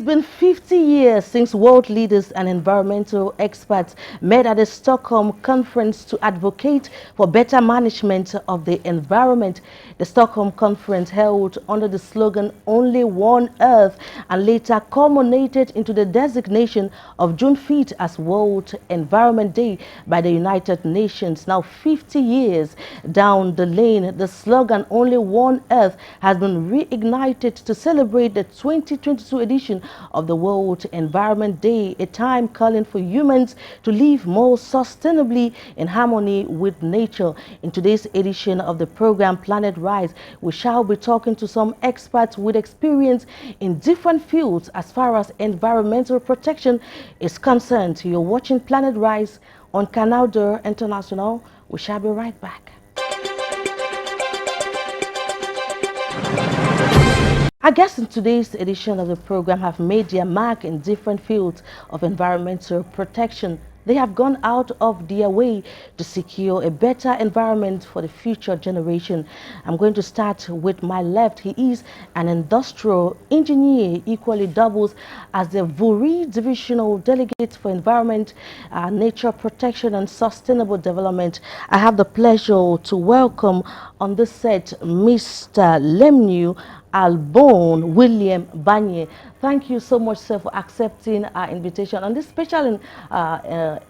It's been 50 years since world leaders and environmental experts met at the Stockholm conference to advocate for better management of the environment. The Stockholm conference, held under the slogan "Only One Earth," and later culminated into the designation of June 5th as World Environment Day by the United Nations. Now, 50 years down the lane, the slogan "Only One Earth" has been reignited to celebrate the 2022 edition of the World Environment Day, a time calling for humans to live more sustainably in harmony with nature. In today's edition of the program Planet Rise, we shall be talking to some experts with experience in different fields as far as environmental protection is concerned. You're watching Planet Rise on Canal International. We shall be right back. Our guests in today's edition of the program have made their mark in different fields of environmental protection. They have gone out of their way to secure a better environment for the future generation. I'm going to start with my left. He is an industrial engineer, equally doubles as the VURI Divisional Delegate for Environment, Nature Protection and Sustainable Development. I have the pleasure to welcome on the set Mr. Lemnu Albon William Banye. Thank you so much, sir, for accepting our invitation on this special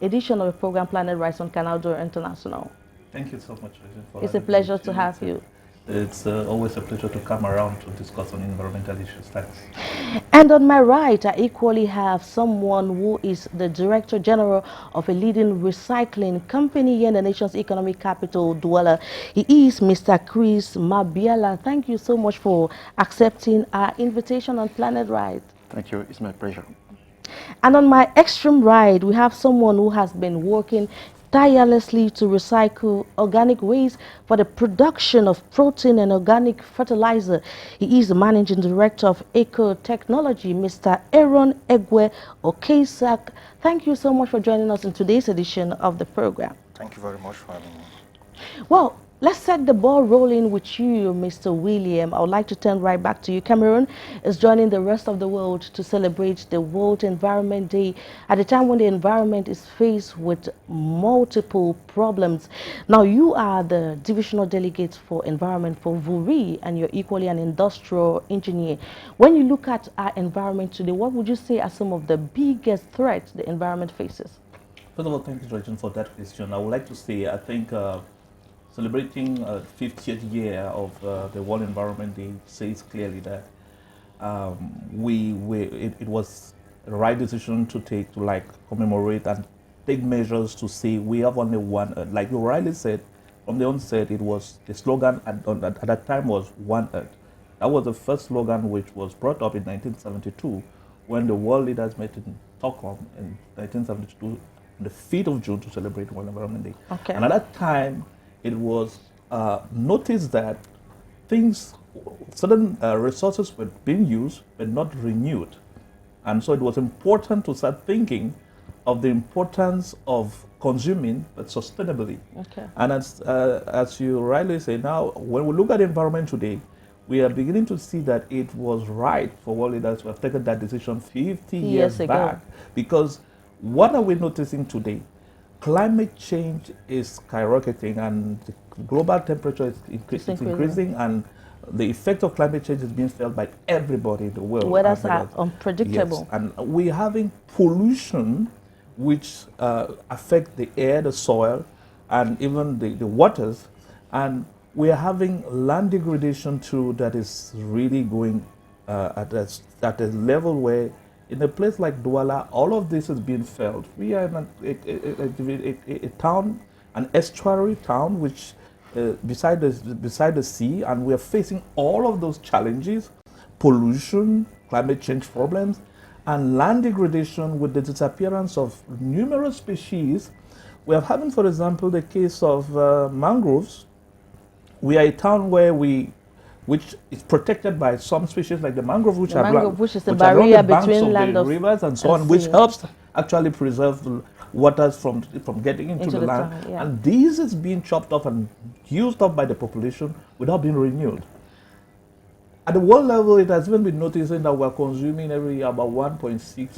edition of the program Planet Rise on Canal International. Thank you so much. It's a pleasure to have you. It's always a pleasure to come around to discuss on environmental issues. Thanks. And on my right, I equally have someone who is the Director General of a leading recycling company here in the nation's economic capital, Douala. He is Mr. Chris Mabiala. Thank you so much for accepting our invitation on Planet Rise. Thank you. It's my pleasure. And on my extreme right, we have someone who has been working tirelessly to recycle organic waste for the production of protein and organic fertilizer. He is the Managing Director of Eco Technology, Mr. Aaron Egwe Okesak. Thank you so much for joining us in today's edition of the program. Thank you very much for having me. Well, let's set the ball rolling with you, Mr. William. I would like to turn right back to you. Cameroon is joining the rest of the world to celebrate the World Environment Day at a time when the environment is faced with multiple problems. Now, you are the Divisional Delegate for Environment for VURI, and you're equally an industrial engineer. When you look at our environment today, what would you say are some of the biggest threats the environment faces? First of all, thank you, Regine, for that question. I would like to say, I think celebrating 50th year of the World Environment Day says clearly that it was the right decision to take to commemorate and take measures to say we have only one Earth. Like you rightly said, from the onset, it was the slogan at that time was One Earth. That was the first slogan which was brought up in 1972 when the world leaders met in Stockholm in 1972 on the 5th of June to celebrate World Environment Day. Okay. And at that time, it was noticed that certain resources were being used but not renewed. And so it was important to start thinking of the importance of consuming but sustainably. Okay. And as you rightly say, now when we look at the environment today, we are beginning to see that it was right for world leaders to have taken that decision 50 years back. Because what are we noticing today? Climate change is skyrocketing and the global temperature is increasing, and the effect of climate change is being felt by everybody in the world. Weathers are unpredictable. Yes. And we're having pollution which affect the air, the soil, and even the waters. And we are having land degradation too that is really going at a level where in a place like Douala, all of this is being felt. We are in a town, an estuary town, which beside the sea, and we are facing all of those challenges: pollution, climate change problems, and land degradation with the disappearance of numerous species. We are having, for example, the case of mangroves. We are a town which is protected by some species like the mangrove, which is the barrier between land of the rivers and so on, which helps actually preserve the waters from getting into the land. Town, yeah. And this is being chopped off and used up by the population without being renewed. At the world level, it has even been noticing that we're consuming every year about 1.6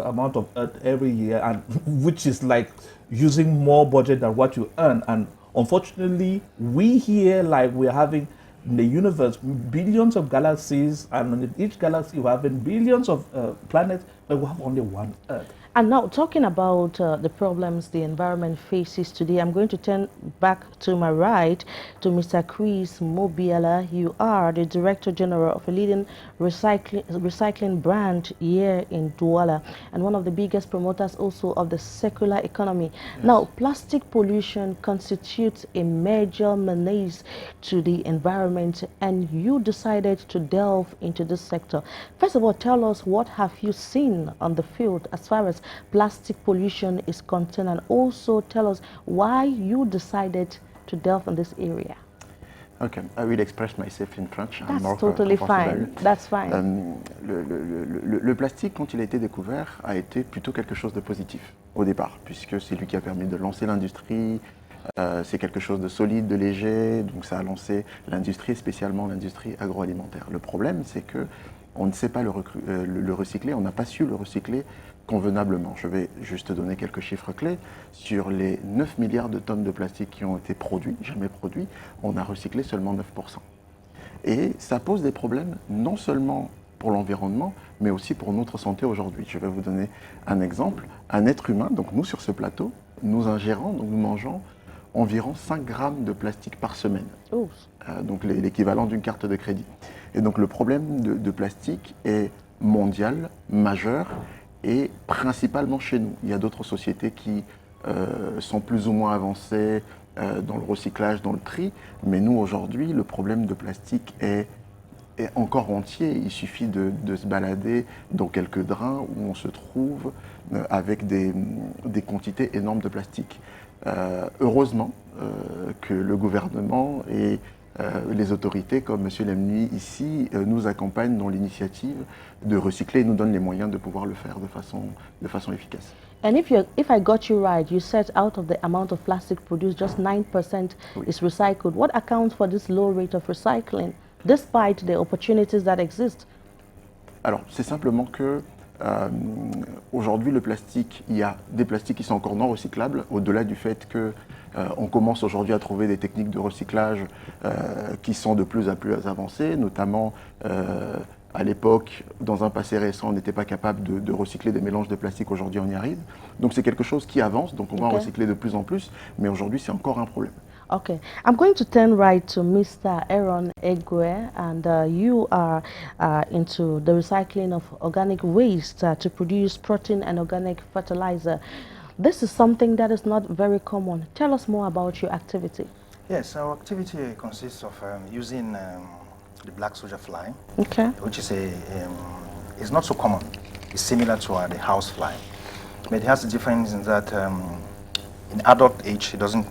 amount of earth every year, and which is like using more budget than what you earn. And unfortunately, we here, like we're having in the universe billions of galaxies, and in each galaxy we're having billions of planets, but we have only one earth. And now, talking about the problems the environment faces today, I'm going to turn back to my right to Mr. Chris Mobiala. You are the Director General of a leading recycling brand here in Douala, and one of the biggest promoters also of the circular economy. Yes. Now, plastic pollution constitutes a major menace to the environment, and you decided to delve into this sector. First of all, tell us, what have you seen on the field as far as plastic pollution is concerned, and also tell us why you decided to delve in this area. Okay, I will express myself in French. That's totally fine. That's fine. Le plastique, quand il a été découvert, a été plutôt quelque chose de positif au départ, puisque c'est lui qui a permis de lancer l'industrie. C'est quelque chose de solide, de léger, donc ça a lancé l'industrie, spécialement l'industrie agroalimentaire. Le problème, c'est que on ne sait pas le recycler, on n'a pas su le recycler convenablement. Je vais juste donner quelques chiffres clés. Sur les 9 milliards de tonnes de plastique qui ont été produits, jamais produits, on a recyclé seulement 9%. Et ça pose des problèmes non seulement pour l'environnement, mais aussi pour notre santé aujourd'hui. Je vais vous donner un exemple. Un être humain, donc nous sur ce plateau, nous ingérons, donc nous mangeons environ 5 grammes de plastique par semaine. Donc l'équivalent d'une carte de crédit. Et donc le problème de plastique est mondial, majeur, et principalement chez nous. Il y a d'autres sociétés qui sont plus ou moins avancées dans le recyclage, dans le tri, mais nous aujourd'hui, le problème de plastique est encore entier. Il suffit de se balader dans quelques drains où on se trouve avec des quantités énormes de plastique. Heureusement que le gouvernement et les autorités comme M. Lemny ici nous accompagnent dans l'initiative de recycler et nous donnent les moyens de pouvoir le faire de façon efficace. And if I got you right, you said out of the amount of plastic produced, just 9% is recycled. What accounts for this low rate of recycling, despite the opportunities that exist? Alors, c'est simplement que aujourd'hui, le plastique, il y a des plastiques qui sont encore non recyclables, au-delà du fait que on commence aujourd'hui à trouver des techniques de recyclage qui sont de plus en plus avancées, notamment à l'époque, dans un passé récent, on n'était pas capable de recycler des mélanges de plastique, aujourd'hui on y arrive. Donc c'est quelque chose qui avance, donc on va en recycler de plus en plus, mais aujourd'hui c'est encore un problème. Okay, I'm going to turn right to Mr. Aaron Egwe, and you are into the recycling of organic waste to produce protein and organic fertilizer. This is something that is not very common. Tell us more about your activity. Yes, our activity consists of using the black soldier fly, which is is not so common. It's similar to the house fly, but it has a difference in that in adult age it doesn't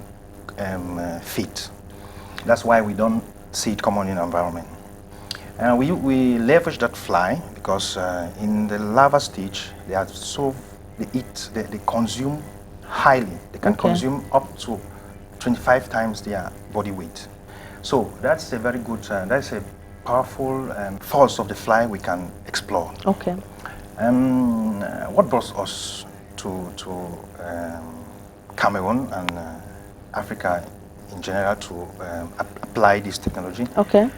fit. That's why we don't see it common in our environment. And we leverage that fly because in the larva stage they consume highly. They can consume up to 25 times their body weight. So that's a very good, that's a powerful force of the fly we can explore. Okay. What brought us to Cameroon and Africa in general to apply this technology? Okay.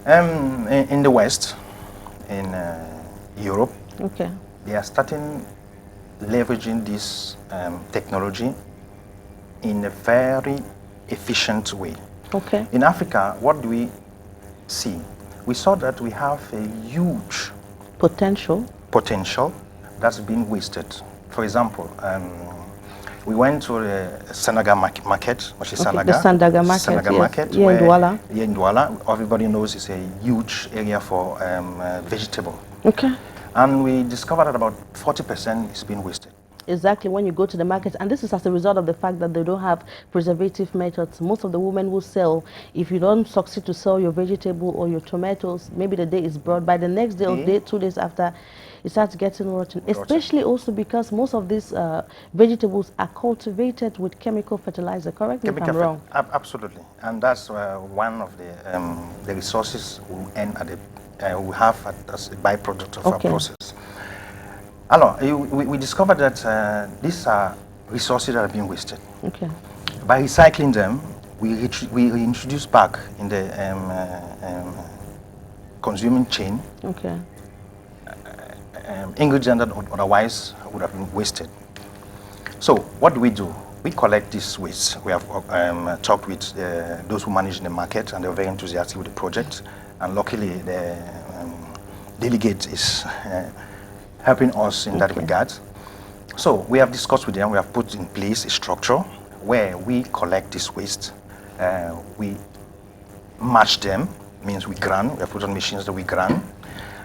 In the West, in Europe, they are starting leveraging this technology in a very efficient way. Okay. In Africa, what do we see? We saw that we have a huge potential that's being wasted. For example, we went to the Sandaga market, which is Sandaga. The Sandaga market, market here in Douala. Here in Douala, everybody knows it's a huge area for vegetable. Okay. And we discovered that about 40% is being wasted. Exactly, when you go to the market, and this is as a result of the fact that they don't have preservative methods. Most of the women who sell, if you don't succeed to sell your vegetable or your tomatoes, maybe the day is brought, by the next day or 2 days after, it starts getting rotten, especially also because most of these vegetables are cultivated with chemical fertilizer. Correct me if I'm wrong. Absolutely, and that's one of the resources we end at we have as a byproduct of our process. Alors, we discovered that these are resources that are being wasted. Okay. By recycling them, we reintroduce back in the consuming chain. Okay. Ingredients that otherwise would have been wasted. So what do? We collect this waste. We have talked with those who manage the market, and they're very enthusiastic with the project. And luckily, the delegate is helping us in that regard. So we have discussed with them. We have put in place a structure where we collect this waste. We match them, means we grind. We have put on machines that we grind.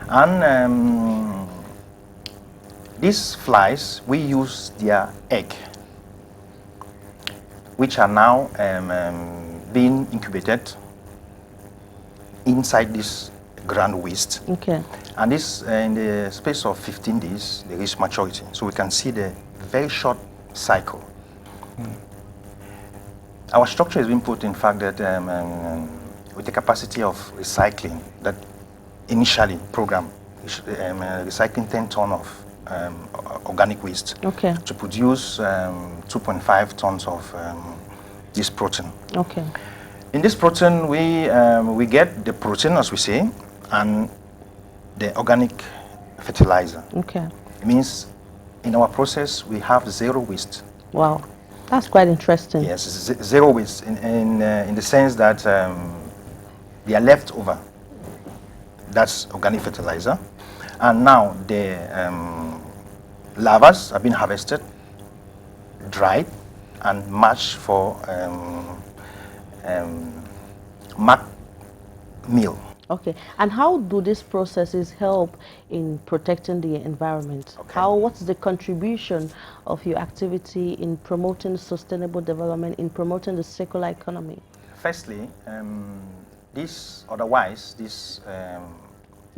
And these flies, we use their egg, which are now being incubated inside this ground waste. Okay. And this, in the space of 15 days, they reach maturity. So we can see the very short cycle. Our structure has been put in fact that with the capacity of recycling that initially programmed, recycling 10 tons of organic waste to produce 2.5 tons of this protein. Okay. In this protein, we get the protein, as we say, and the organic fertilizer. Okay. It means in our process we have zero waste. Wow, that's quite interesting. Yes, zero waste in the sense that they are left over. That's organic fertilizer, and now the larvas have been harvested, dried, and matched for mac meal. Okay, and how do these processes help in protecting the environment? Okay. What's the contribution of your activity in promoting sustainable development, in promoting the circular economy? Firstly, this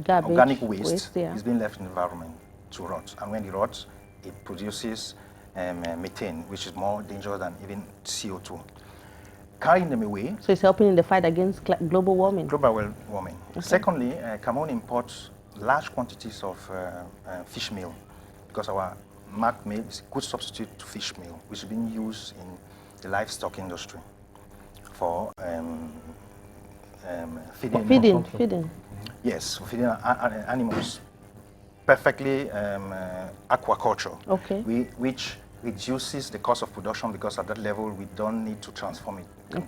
Garbage, organic waste yeah, is being left in the environment to rot, and when it rots, it produces methane, which is more dangerous than even CO2. Carrying them away. So it's helping in the fight against global warming. Global warming. Okay. Secondly, Cameroon imports large quantities of fish meal because our mac meal is a good substitute to fish meal, which is being used in the livestock industry for feeding. Feeding. Yes, for feeding animals. Perfectly aquaculture. Okay. Which reduces the cost of production because at that level we don't need to transform it. We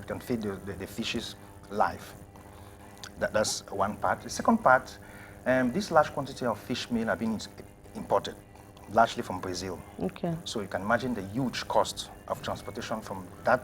can feed the fishes live. That's one part. The second part, this large quantity of fish meal are being imported, largely from Brazil. Okay. So you can imagine the huge cost of transportation from that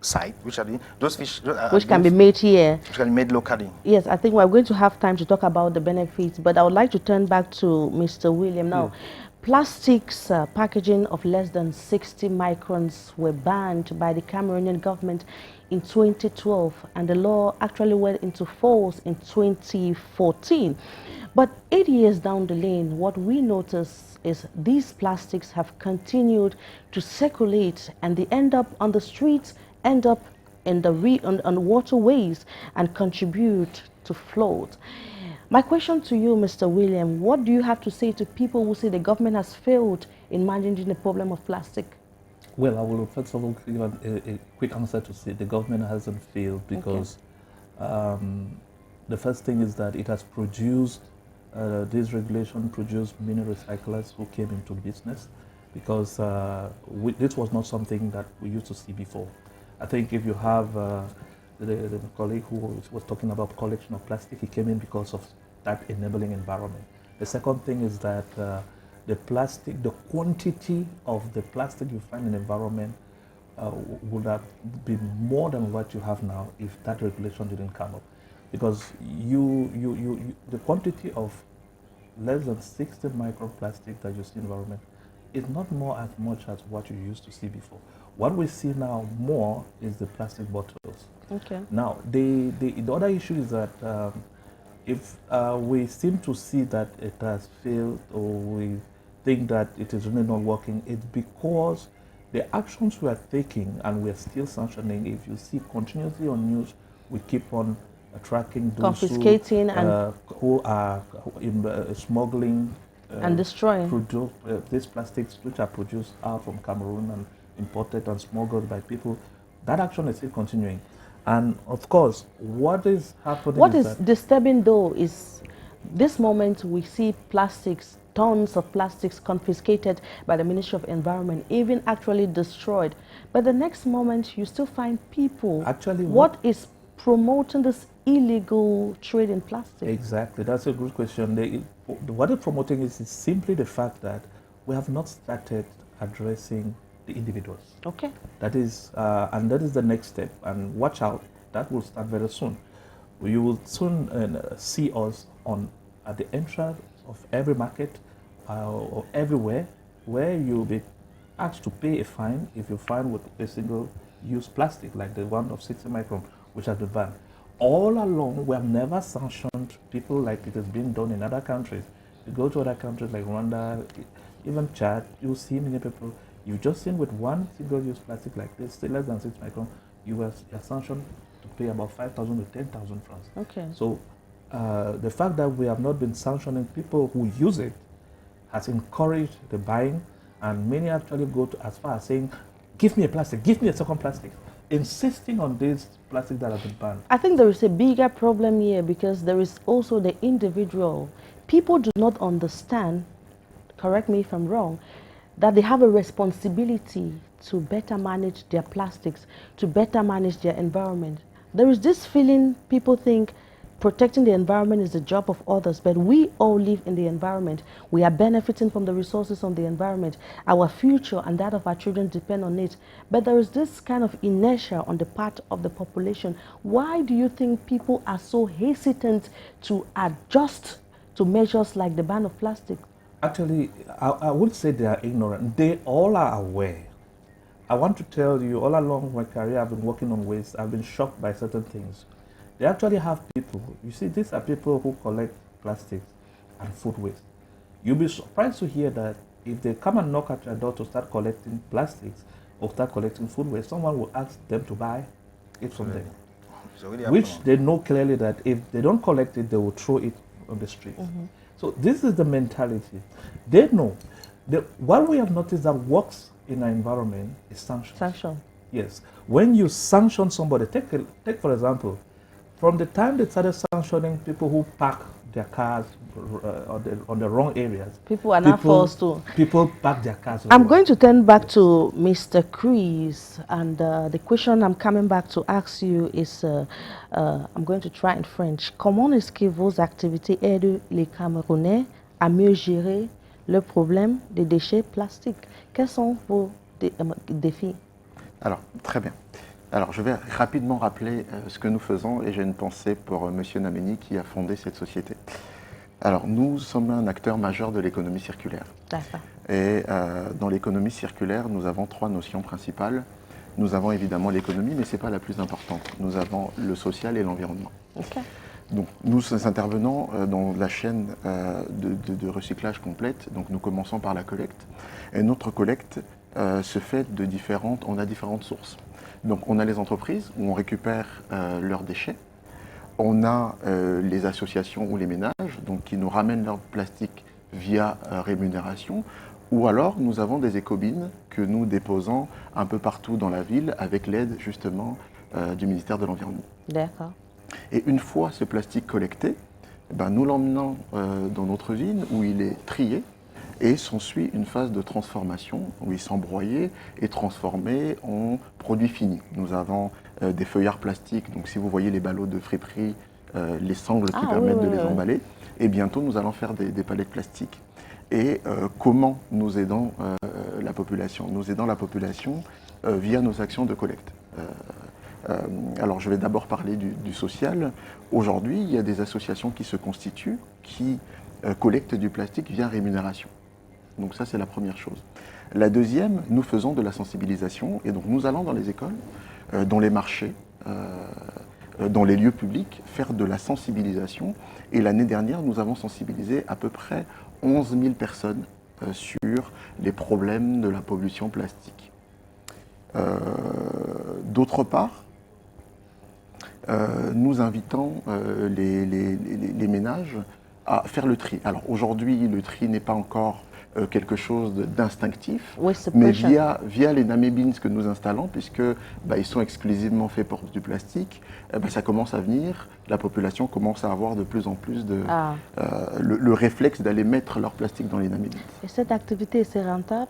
site, which are those fish, which can be made here. Which can be made locally. Yes, I think we're going to have time to talk about the benefits, but I would like to turn back to Mr. William now. Yeah. Plastics packaging of less than 60 microns were banned by the Cameroonian government in 2012, and the law actually went into force in 2014. But 8 years down the lane, what we notice is these plastics have continued to circulate, and they end up on the streets, end up in the on waterways, and contribute to flood. My question to you, Mr. William, what do you have to say to people who say the government has failed in managing the problem of plastic? Well, I will first of all give a quick answer to say the government hasn't failed because the first thing is that it has produced, this regulation produced many recyclers who came into business because this was not something that we used to see before. I think if you have the colleague who was talking about collection of plastic, he came in because of that enabling environment. The second thing is that the quantity of the plastic you find in the environment would have been more than what you have now if that regulation didn't come up. Because the quantity of less than 60 microplastic that you see in the environment is not more as much as what you used to see before. What we see now more is the plastic bottles. Okay. Now, the other issue is that if we seem to see that it has failed, or we think that it is really not working, it's because the actions we are taking and we are still sanctioning. If you see continuously on news, we keep on tracking those confiscating who are smuggling and destroying these plastics which are produced out from Cameroon and imported and smuggled by people. That action is still continuing. And of course, what is happening What is disturbing though is this moment we see plastics, tons of plastics confiscated by the Ministry of Environment, even actually destroyed. But the next moment you still find people. Actually, what is promoting this illegal trade in plastic? Exactly, that's a good question. What they're promoting is simply the fact that we have not started addressing the individuals. Okay. That is, and that is the next step. And watch out, that will start very soon. You will soon see us at the entrance of every market or everywhere, where you'll be asked to pay a fine if you find with a single-use plastic, like the one of 60 micron, which has been banned. All along, we have never sanctioned people like it has been done in other countries. You go to other countries like Rwanda, even Chad, you'll see many people. You just seen with one single-use plastic like this, say less than 6 micron, you are sanctioned to pay about 5,000 to 10,000 francs. Okay. So the fact that we have not been sanctioning people who use it has encouraged the buying, and many actually go to as far as saying, give me a plastic, give me a second plastic, insisting on this plastic that has been banned. I think there is a bigger problem here, because there is also the individual. People do not understand, correct me if I'm wrong, that they have a responsibility to better manage their plastics, to better manage their environment. There is this feeling, people think protecting the environment is the job of others, but we all live in the environment. We are benefiting from the resources of the environment. Our future and that of our children depend on it. But there is this kind of inertia on the part of the population. Why do you think people are so hesitant to adjust to measures like the ban of plastic? Actually, I would say they are ignorant. They all are aware. I want to tell you, all along my career, I've been working on waste. I've been shocked by certain things. They actually have people. You see, these are people who collect plastics and food waste. You'll be surprised to hear that if they come and knock at your door to start collecting plastics or start collecting food waste, someone will ask them to buy it from them. So which they know clearly that if they don't collect it, they will throw it on the street. So this is the mentality. They know. What we have noticed that works in our environment is sanction. Sanction. Yes. When you sanction somebody, take for example, from the time they started sanctioning people who park their cars on the wrong areas, people are not forced to. People park their cars. I'm going to turn back to Mr. Cliquez, and the question I'm coming back to ask you is, I'm going to try in French. Comment est-ce que vos activités aident les Camerounais à mieux gérer le problème des déchets plastiques? Quels sont vos défis? Alors, très bien. Alors, je vais rapidement rappeler ce que nous faisons, et j'ai une pensée pour Monsieur Nameni qui a fondé cette société. Alors, nous sommes un acteur majeur de l'économie circulaire. D'accord. Et dans l'économie circulaire, nous avons trois notions principales. Nous avons évidemment l'économie, mais ce n'est pas la plus importante. Nous avons le social et l'environnement. Okay. Donc, nous intervenons dans la chaîne de recyclage complète. Donc, nous commençons par la collecte. Et notre collecte se fait on a différentes sources. Donc, on a les entreprises où on récupère leurs déchets. On a les associations ou les ménages donc, qui nous ramènent leur plastique via rémunération. Ou alors, nous avons des écobines que nous déposons un peu partout dans la ville avec l'aide justement du ministère de l'Environnement. D'accord. Et une fois ce plastique collecté, ben, nous l'emmenons dans notre ville où il est trié. Et s'ensuit une phase de transformation où il est broyé et transformé en produits finis. Nous avons des feuillards plastiques, donc si vous voyez les ballots de friperie, les sangles qui permettent de les emballer. Et bientôt, nous allons faire des palettes plastiques. Et comment nous aidons la population? Nous aidons la population via nos actions de collecte. Alors, je vais d'abord parler du social. Aujourd'hui, il y a des associations qui se constituent, qui collectent du plastique via rémunération. Donc ça, c'est la première chose. La deuxième, nous faisons de la sensibilisation. Et donc, nous allons dans les écoles, dans les marchés, dans les lieux publics, faire de la sensibilisation. Et l'année dernière, nous avons sensibilisé à peu près 11 000 personnes sur les problèmes de la pollution plastique. D'autre part, nous invitons les ménages à faire le tri. Alors aujourd'hui, le tri n'est pas encore quelque chose d'instinctif, mais via les namébins que nous installons, puisque ils sont exclusivement faits pour du plastique, ça commence à venir, la population commence à avoir de plus en plus le réflexe d'aller mettre leur plastique dans les namébins. Et cette activité, c'est rentable?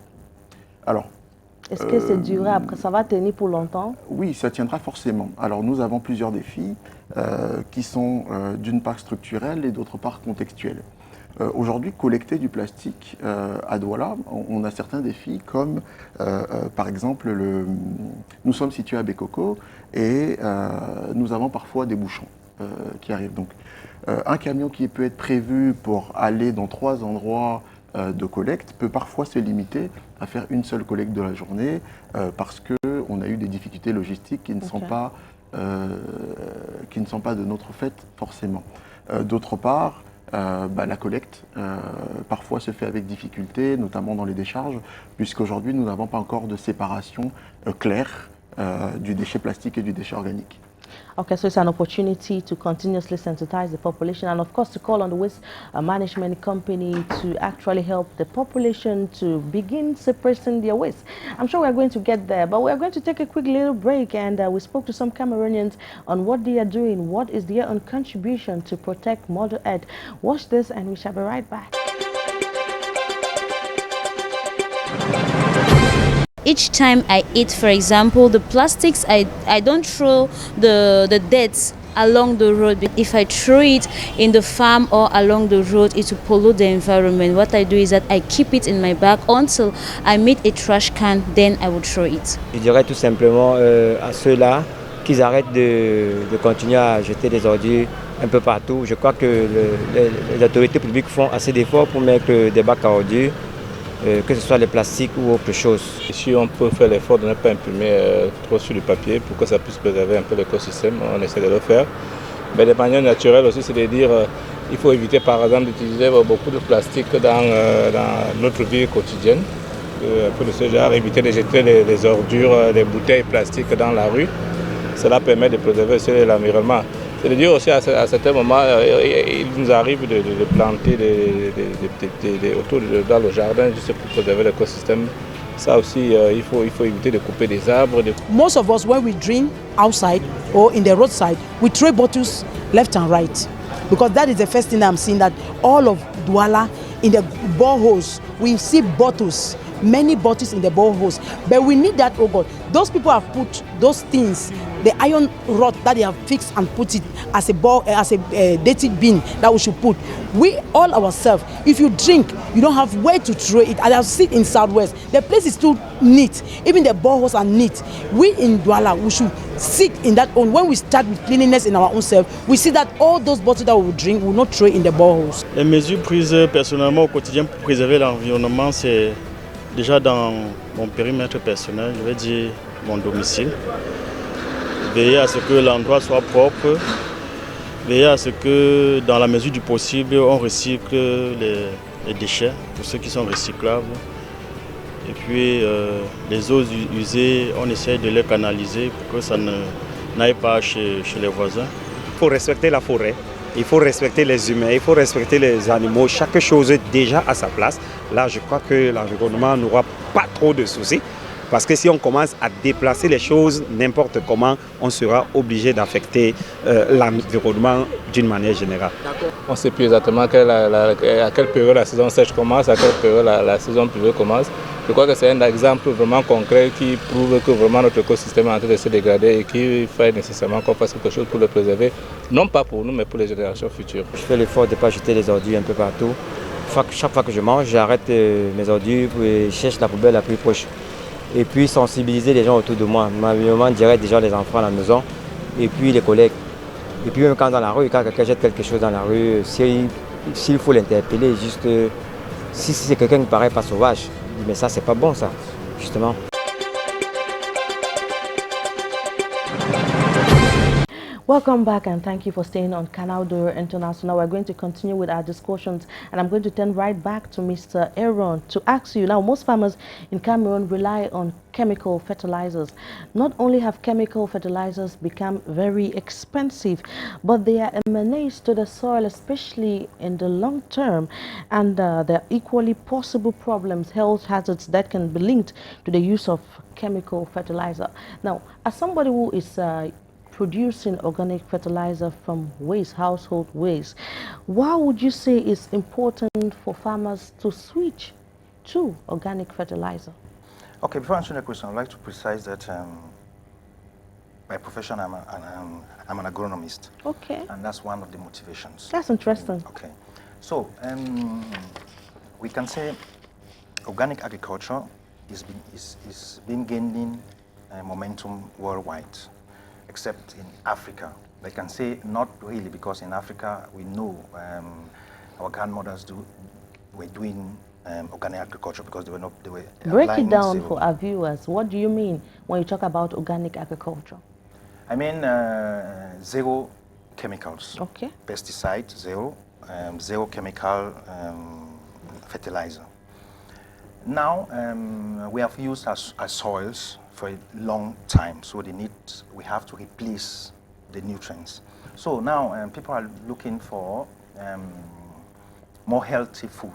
Alors, est-ce que c'est durable? Ça va tenir pour longtemps? Oui, ça tiendra forcément. Alors nous avons plusieurs défis qui sont d'une part structurels et d'autre part contextuels. Aujourd'hui, collecter du plastique à Douala, on a certains défis comme par exemple, nous sommes situés à Bekoko et nous avons parfois des bouchons qui arrivent. Donc un camion qui peut être prévu pour aller dans 3 endroits de collecte peut parfois se limiter à faire une seule collecte de la journée parce qu'on a eu des difficultés logistiques qui ne sont pas de notre fait forcément. D'autre part, la collecte parfois se fait avec difficulté, notamment dans les décharges, puisqu'aujourd'hui nous n'avons pas encore de séparation claire du déchet plastique et du déchet organique. Okay, so it's an opportunity to continuously sensitize the population and of course to call on the waste management company to actually help the population to begin separating their waste. I'm sure we're going to get there, but we're going to take a quick little break, and we spoke to some Cameroonians on what they are doing, what is their own contribution to protect Mother Earth. Watch this and we shall be right back. Each time I eat, for example, the plastics, I don't throw the deads along the road. If I throw it in the farm or along the road, it will pollute the environment. What I do is that I keep it in my bag until I meet a trash can, then I will throw it. Je dirais tout simplement à ceux-là qu'ils arrêtent de continuer à jeter des ordures un peu partout. Je crois que les autorités publiques font assez d'efforts pour mettre des bacs à ordures, que ce soit les plastiques ou autre chose. Si on peut faire l'effort de ne pas imprimer trop sur le papier pour que ça puisse préserver un peu l'écosystème, on essaie de le faire. Mais de manière naturelle aussi, c'est de dire il faut éviter par exemple d'utiliser beaucoup de plastique dans notre vie quotidienne. Un peu de ce genre, éviter de jeter les ordures, les bouteilles plastiques dans la rue. Cela permet de préserver aussi l'environnement. C'est de dire aussi à certains moments, il nous arrive de planter autour dans le jardin juste pour préserver l'écosystème. Ça aussi, il faut éviter de couper des arbres. Most of us, when we drink outside or in the roadside, we throw bottles left and right. Because that is the first thing I'm seeing, that all of Douala, in the boreholes, we see bottles, many bottles in the boreholes. But we need that, oh God. Those people have put those things, the iron rod that they have fixed and put it as a dirty bin that we should put. We all ourselves, if you drink, you don't have where to throw it. And I've seen in Southwest, the place is too neat. Even the boreholes are neat. We in Douala, we should seek in that own. When we start with cleanliness in our own self, we see that all those bottles that we will drink will not throw in the boreholes. Les mesures prises personnellement au quotidien pour préserver l'environnement, c'est déjà dans mon périmètre personnel, je vais dire mon domicile. Veiller à ce que l'endroit soit propre, veiller à ce que dans la mesure du possible, on recycle les déchets, pour ceux qui sont recyclables. Et puis les eaux usées, on essaie de les canaliser pour que ça n'aille pas chez les voisins. Il faut respecter la forêt, il faut respecter les humains, il faut respecter les animaux, chaque chose est déjà à sa place. Là, je crois que l'environnement n'aura pas trop de soucis. Parce que si on commence à déplacer les choses n'importe comment, on sera obligé d'affecter l'environnement d'une manière générale. On ne sait plus exactement à quelle période la saison sèche commence, à quelle période la saison pluvieuse commence. Je crois que c'est un exemple vraiment concret qui prouve que vraiment notre écosystème est en train de se dégrader et qu'il faut nécessairement qu'on fasse quelque chose pour le préserver, non pas pour nous, mais pour les générations futures. Je fais l'effort de ne pas jeter les ordures un peu partout. Chaque fois que je mange, j'arrête mes ordures et je cherche la poubelle la plus proche. Et puis sensibiliser les gens autour de moi. Ma maman dirait déjà les enfants à la maison et puis les collègues. Et puis même quand dans la rue, quand quelqu'un jette quelque chose dans la rue, s'il faut l'interpeller, juste si c'est quelqu'un qui ne paraît pas sauvage, mais ça c'est pas bon ça, justement. Welcome back and thank you for staying on Canal International. We're going to continue with our discussions and I'm going to turn right back to Mr. Aaron to ask you. Now, most farmers in Cameroon rely on chemical fertilizers. Not only have chemical fertilizers become very expensive, but they are a menace to the soil, especially in the long term. And there are equally possible problems, health hazards that can be linked to the use of chemical fertilizer. Now, as somebody who is producing organic fertilizer from waste, household waste, why would you say it's important for farmers to switch to organic fertilizer? Okay, before answering the question, I'd like to precise that by profession, I'm an agronomist. Okay. And that's one of the motivations. That's interesting. Okay. So, we can say organic agriculture is been gaining momentum worldwide, except in Africa. I can say not really, because in Africa we know our grandmothers were doing organic agriculture because they were Break it down for our viewers. What do you mean when you talk about organic agriculture? I mean zero chemicals. Okay. Pesticide zero, zero chemical fertilizer. Now we have used our soils for a long time, so we have to replace the nutrients. So now people are looking for more healthy food,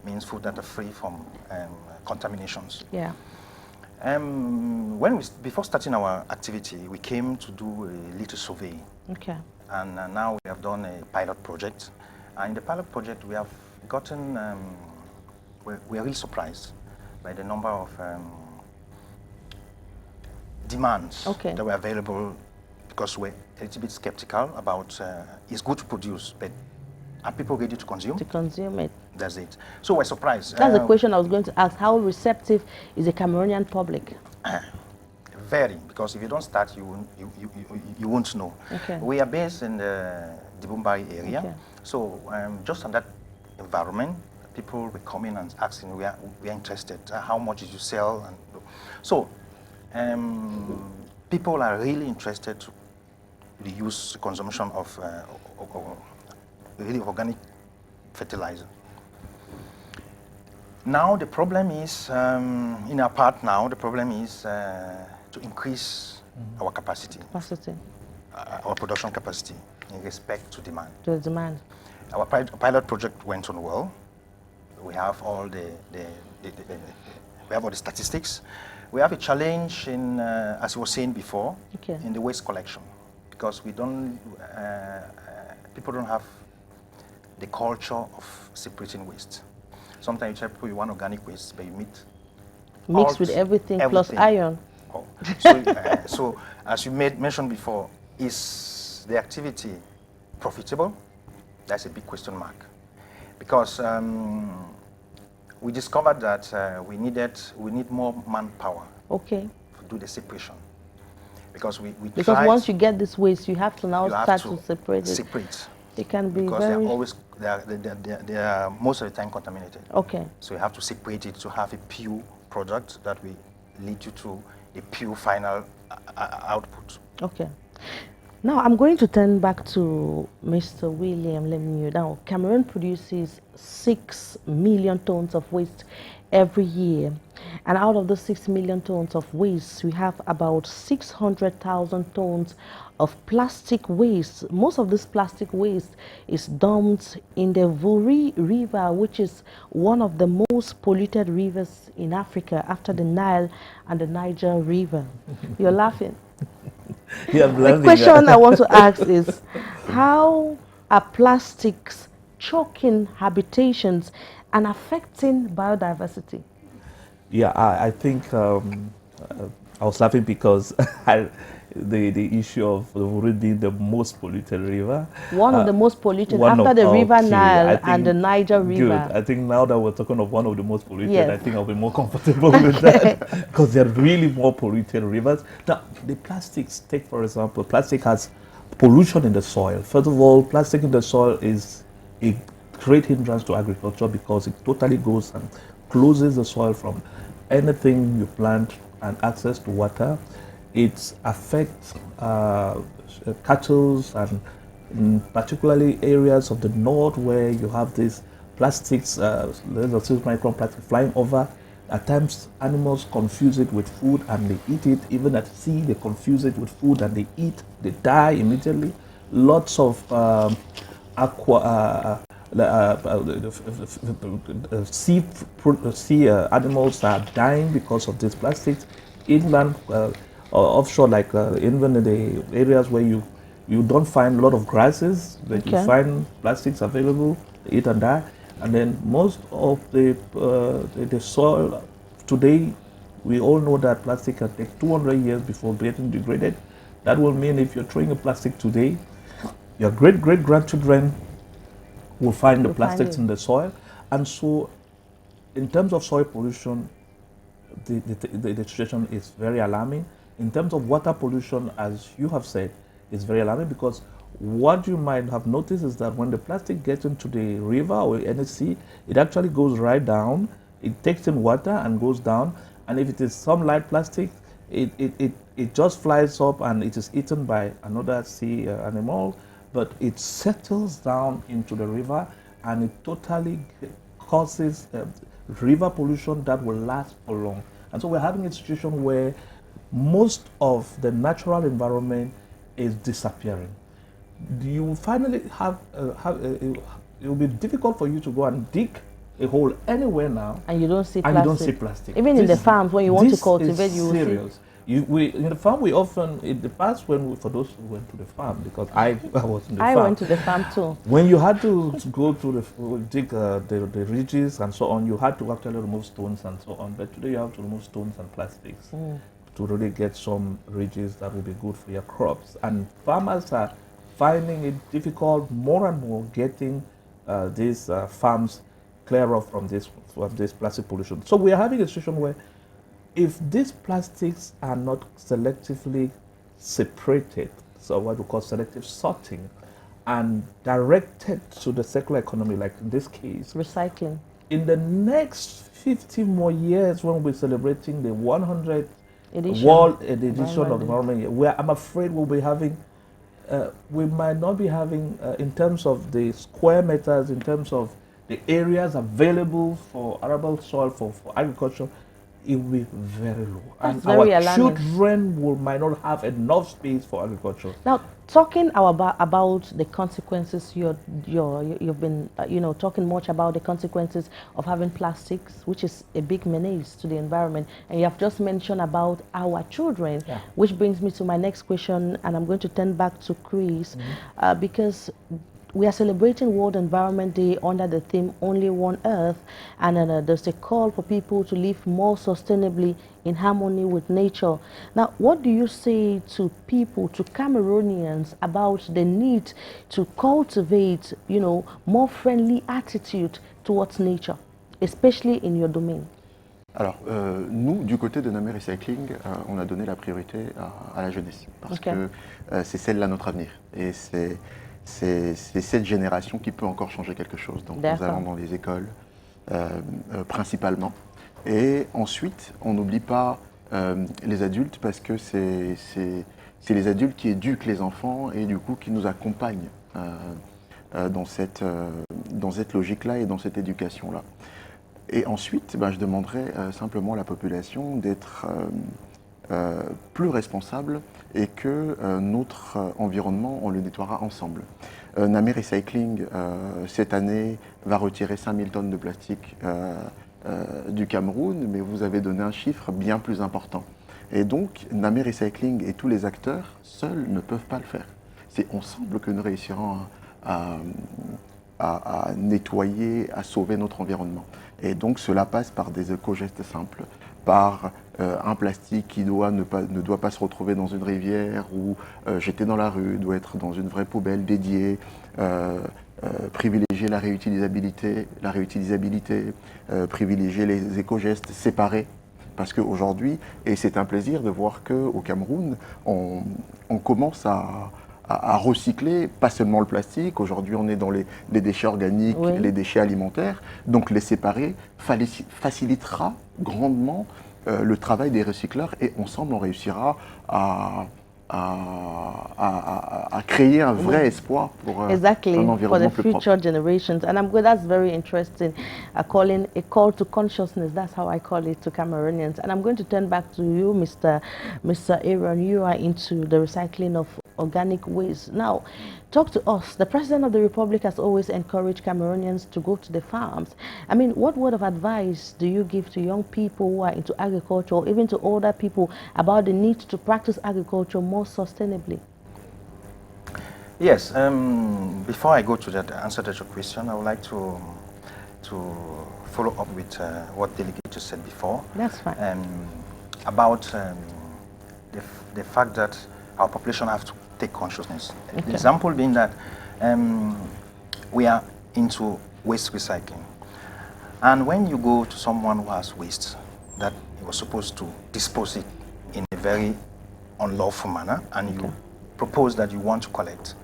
means food that are free from contaminations. Yeah. Before starting our activity, we came to do a little survey. Okay. And now we have done a pilot project. And in the pilot project, we have gotten, we are really surprised by the number of demands that were available, because we're a little bit skeptical about it's good to produce, but are people ready to consume? To consume it. That's it. So we're surprised. That's the question I was going to ask. How receptive is the Cameroonian public? Very, because if you don't start, you won't know. Okay. We are based in the Dibumbai area. Okay. So just on that environment, people were coming and asking, we are interested, how much did you sell? And so people are really interested to reduce the consumption of really organic fertilizer. Now the problem is, in our part now, the problem is to increase our capacity. Our production capacity in respect to demand. To the demand. Our pilot project went on well. We have all we have all the statistics. We have a challenge in, as I was saying before, in the waste collection, because we don't, people don't have the culture of separating waste. Sometimes you tell people you want organic waste, but you mix with everything plus iron. Oh. So as you mentioned before, is the activity profitable? That's a big question mark. Because we discovered that we need more manpower to do the separation. Because because once you get this waste, you have to now start to separate it. It can be because they are most of the time contaminated. Okay. So you have to separate it to have a pure product that will lead you to a pure final output. Okay. Now I'm going to turn back to Mr. William Lemieux. Now, Cameroon produces 6 million tons of waste every year. And out of the 6 million tons of waste, we have about 600,000 tons of plastic waste. Most of this plastic waste is dumped in the Vuri River, which is one of the most polluted rivers in Africa after the Nile and the Niger River. You're laughing. Yeah, the question I want to ask is, how are plastics choking habitations and affecting biodiversity? Yeah, I think I was laughing because the issue of the Vuri being the most polluted river. One of the most polluted after the River Nile and the Niger River. Good. I think now that we're talking of one of the most polluted, I think I'll be more comfortable with that, because they're really more polluted rivers. Now, the plastics, take for example, plastic has pollution in the soil. First of all, plastic in the soil is a great hindrance to agriculture because it totally goes and closes the soil from anything you plant and access to water. it affects cattle and particularly areas of the north where you have these plastics, microplastic flying over. At times, animals confuse it with food and they eat it. Even at sea, they confuse it with food and they eat. They die immediately. Lots of sea animals are dying because of these plastics. Inland, offshore, like even in the areas where you don't find a lot of grasses, but you find plastics available, they eat and die. And then most of the soil today, we all know that plastic can take 200 years before getting degraded. That will mean if you're throwing a plastic today, your great-great-grandchildren will find the plastics in the soil. And so in terms of soil pollution, the situation is very alarming. In terms of water pollution, as you have said, is very alarming, because what you might have noticed is that when the plastic gets into the river or any sea, it actually goes right down. It takes in water and goes down. And if it is some light plastic, it just flies up and it is eaten by another sea animal, but it settles down into the river and it totally causes river pollution that will last for long. And so we're having a situation where most of the natural environment is disappearing. You will finally it will be difficult for you to go and dig a hole anywhere now, and you don't see plastic. And you don't see plastic. Even in the farms, when you want to cultivate, you will serious. In the farm, we often, in the past, for those who went to the farm, because I was in the farm. I went to the farm too. When you had to go to dig the ridges and so on, you had to actually remove stones and so on. But today you have to remove stones and plastics to really get some ridges that will be good for your crops. And farmers are finding it difficult more and more getting these farms clear off from this plastic pollution. So we are having a situation where if these plastics are not selectively separated, so what we call selective sorting, and directed to the circular economy, like in this case, recycling, in the next 50 more years, when we're celebrating the 100th World Edition of the Environment Year, where I'm afraid we'll be having, we might not be having, in terms of the square meters, in terms of the areas available for arable soil for agriculture, it will be very low. That's and our alarming. Children might not have enough space for agriculture. Now, talking about the consequences, you've been talking much about the consequences of having plastics, which is a big menace to the environment, and you have just mentioned about our children, which brings me to my next question, and I'm going to turn back to Chris, because we are celebrating World Environment Day under the theme Only One Earth, and there's a call for people to live more sustainably in harmony with nature. Now, what do you say to people, to Cameroonians, about the need to cultivate, more friendly attitude towards nature, especially in your domain? Alors, nous, du côté de Namé Recycling, on a donné la priorité à la jeunesse, parce que c'est celle-là notre avenir. Et c'est cette génération qui peut encore changer quelque chose. Donc nous allons dans les écoles principalement. Et ensuite, on n'oublie pas les adultes, parce que c'est les adultes qui éduquent les enfants et du coup qui nous accompagnent dans cette logique-là et dans cette éducation-là. Et ensuite, je demanderais simplement à la population d'être plus responsable et que notre environnement, on le nettoiera ensemble. Namé Recycling, cette année, va retirer 5000 tonnes de plastique du Cameroun, mais vous avez donné un chiffre bien plus important. Et donc, Namé Recycling et tous les acteurs, seuls, ne peuvent pas le faire. C'est ensemble que nous réussirons à nettoyer, à sauver notre environnement. Et donc, cela passe par des éco-gestes simples, par un plastique qui ne doit pas se retrouver dans une rivière ou jeté dans la rue, doit être dans une vraie poubelle dédiée, privilégier la réutilisabilité, privilégier les éco-gestes séparés. Parce qu'aujourd'hui, et c'est un plaisir de voir qu'au Cameroun, on commence à recycler, pas seulement le plastique. Aujourd'hui, on est dans les déchets organiques, les déchets alimentaires. Donc les séparer facilitera grandement le travail des recycleurs et ensemble on réussira à créer un vrai espoir pour exactly, un for environnement the plus future propre. generations. And I'm good, that's very interesting. I call it a call to consciousness. That's how I call it to Cameroonians. And I'm going to turn back to you, Mr. Aaron. You are into the recycling of organic waste. Now, talk to us. The President of the Republic has always encouraged Cameroonians to go to the farms. I mean, what word of advice do you give to young people who are into agriculture, or even to older people, about the need to practice agriculture more sustainably? Yes, before I go to that answer to your question, I would like to follow up with what Delegate just said before. That's fine. About the fact that our population have to take consciousness. Okay. The example being that we are into waste recycling. And when you go to someone who has waste that he was supposed to dispose it in a very unlawful manner, and you propose that you want to collect,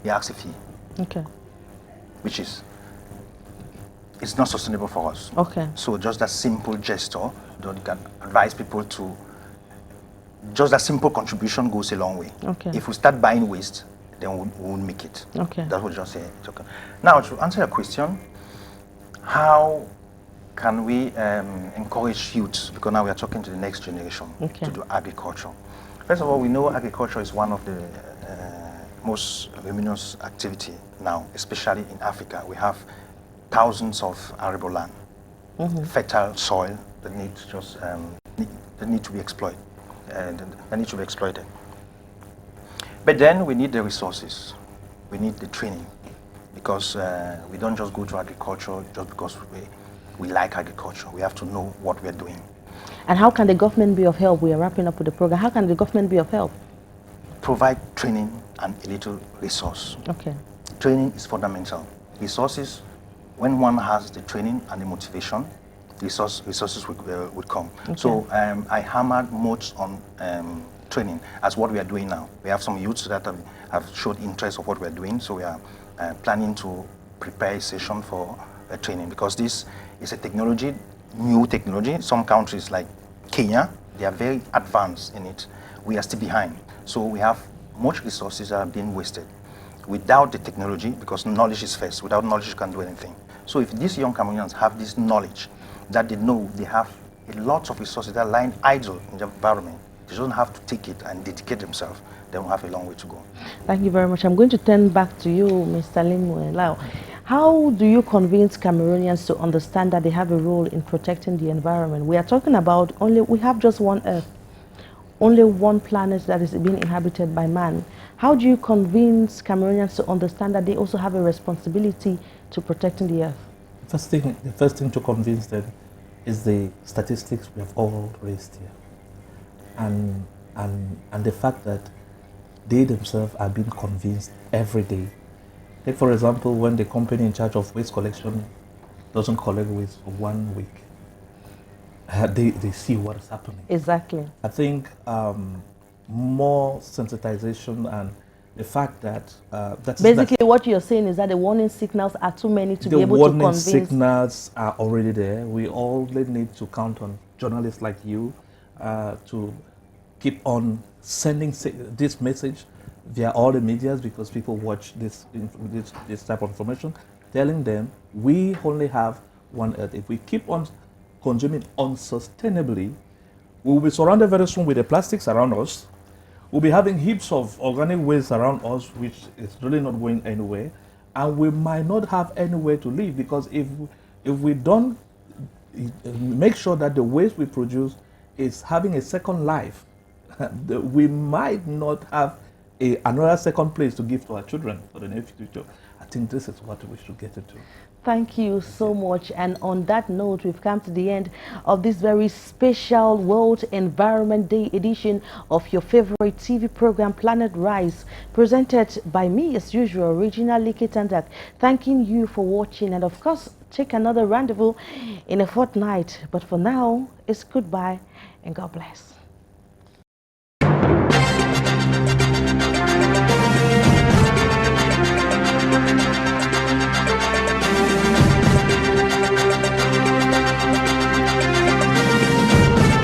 he asks a fee. Okay. Which is, it's not sustainable for us. Okay. So just that simple gesture, you can advise people to, just that simple contribution goes a long way. Okay. If we start buying waste, then we won't make it. Okay. That's what you just say. Okay. Now, to answer your question, how can we encourage youth, because now we are talking to the next generation, to do agriculture. First of all, we know agriculture is one of the most remunerative activity now, especially in Africa. We have thousands of arable land, fertile soil that need just that need to be exploited, But then we need the resources, we need the training, because we don't just go to agriculture just because we like agriculture. We have to know what we're doing. And how can the government be of help? We are wrapping up with the program. How can the government be of help? Provide training and a little resource. Okay. Training is fundamental. Resources, when one has the training and the motivation, resources would come. Okay. So I hammered much on training, as what we are doing now. We have some youths that have showed interest of what we're doing, so we are planning to prepare a session for training, because this is a technology, new technology. Some countries like Kenya, they are very advanced in it. We are still behind. So we have much resources that are being wasted without the technology, because knowledge is first. Without knowledge, you can't do anything. So if these young Cameroonians have this knowledge, that they know they have a lot of resources that are lying idle in the environment, they don't have to take it and dedicate themselves, they will have a long way to go. Thank you very much. I'm going to turn back to you, Mr. Limwe. How do you convince Cameroonians to understand that they have a role in protecting the environment? We are talking about we have just one Earth, only one planet that is being inhabited by man. How do you convince Cameroonians to understand that they also have a responsibility to protecting the Earth? The first thing to convince them is the statistics we have all raised here, and the fact that they themselves are being convinced every day. Take for example, when the company in charge of waste collection doesn't collect waste for 1 week, they see what is happening. Exactly. I think more sensitization and the fact that basically what you're saying is that the warning signals are too many to be able to convince. The warning signals are already there. We only need to count on journalists like you to keep on sending this message via all the medias, because people watch this type of information, telling them we only have one Earth. If we keep on consuming unsustainably, we will be surrounded very soon with the plastics around us. We'll be having heaps of organic waste around us, which is really not going anywhere, and we might not have anywhere to live, because if we don't make sure that the waste we produce is having a second life, we might not have another second place to give to our children for the near future. I think this is what we should get into. Thank you so much. And on that note, we've come to the end of this very special World Environment Day edition of your favorite TV program, Planet Rise, presented by me as usual, Regina Liketandak. Thanking you for watching, and of course, take another rendezvous in a fortnight. But for now, it's goodbye and God bless.